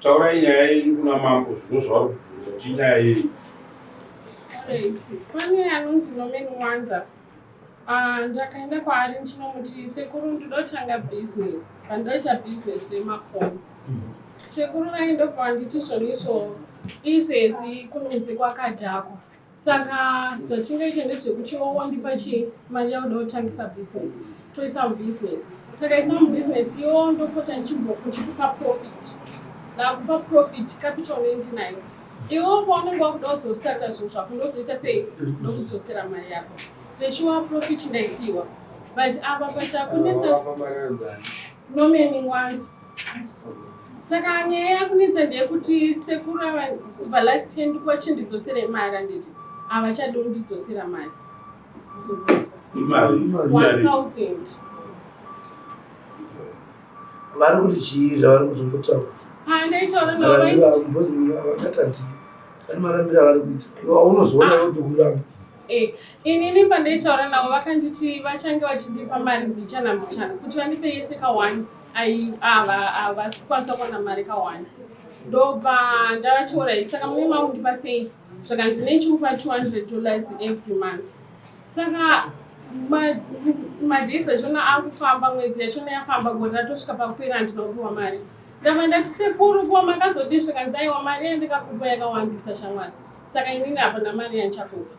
taurai nyaya yenyu kuna mambo zvino chinyaya yei. Pane anonzi Nomeni Wanza. Ndakaenda kwaari ndichinomuti sekuru ndoda kutanga business. Pandoita business remafoni. Sekuru vaindobva vanditi zvonizvo izvezvi kunonzi kwakadhakwa. Saka zvatingaita ndezvekuti wandipa mari yakuda kutangisa business. Toisa mubusiness. Takaisa mubusiness iwo ndopota ndichikupa profit. Ndakupa profit capital nendinayo. Iwo paunenge wakuda kuzostata zvinhu zvako ndozoita sei ndokudzosera mari yako. Zvechiwa profit ndaipiwa. But apa pachakunetsa Nomeni Wanza. Saka nyaya yakunetsa ndeyekuti sekuru kubva last year ndipo chindidzosera mari anditi havachadi kundidzosera mari. 1000. Vari kuti chii zvavari kuzombotaura? Ndaitaura navo vaiti vakatati pane marambiro avari kuita unozoona kuti kuramba. Inini pandaitaura navo vakanditi vachange vachindipa mari mbichana mbichana kuti vandipe yese ka1 havasi kukwanisa kuwana mari ka1 ndobva ndavachiurai saka mune maundipa sei zvakanzi nechikupa $200 every month. Saka madhisi achona akufamba mwedzi yachona yafamba gore ratosvika pakupera handinopiwa mari. Ndabva ndati sekuru kuva makazodii zvakanzi aiwa mari yandikakupa yakawandisa shamwari. Saka inini hapana mari yandichakupa.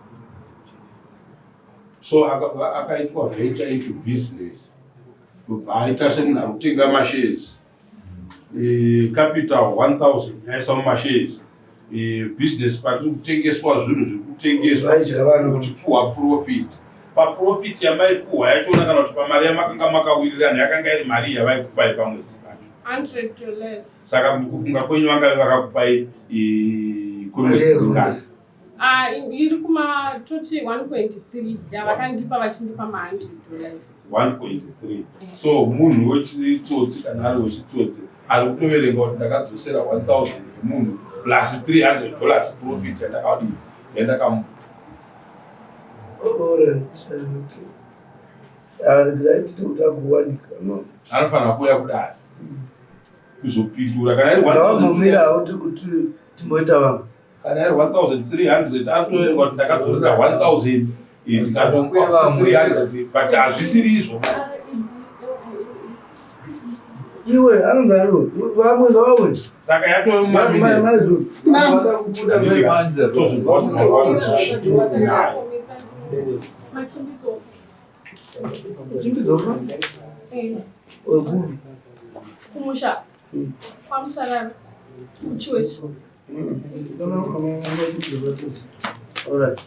So akaitwa venture into business. Aita semunhu ari kutenga mashares. Capital 1000 yaisa mumashares. Business patiri kutengeswa zvinhu zviri kutengeswa kuchipuhwa profit. Paprofit yamaipuhwa yachona kana kuti pamari yamakanga makawirirana yakanga iri mari yavaikupai pamwedzi pacho. $100. Saka mukufunga kwenyu vanga vakakupai kumwedzi ngana. Iri kuma toti 1.3 yavakandipa vachindipa $100. 1.3. So munhu wechitsotsi kana ari wechitsotsi ari kutoverenga kuti ndakadzosera 1000 munhu plus $300 profit yandakadii yandakamupa. Anofanira kuuya kudari kuzopindura kana iri 1300 kana iri 1300 anotoverenga kuti ndakadzosera 1000 ndikatokupa 300 but hazvisiri izvo. Iwe anodaro vamwe vawe saka yatomamazuru kumusha kwamusarara kuchiwechi. All right.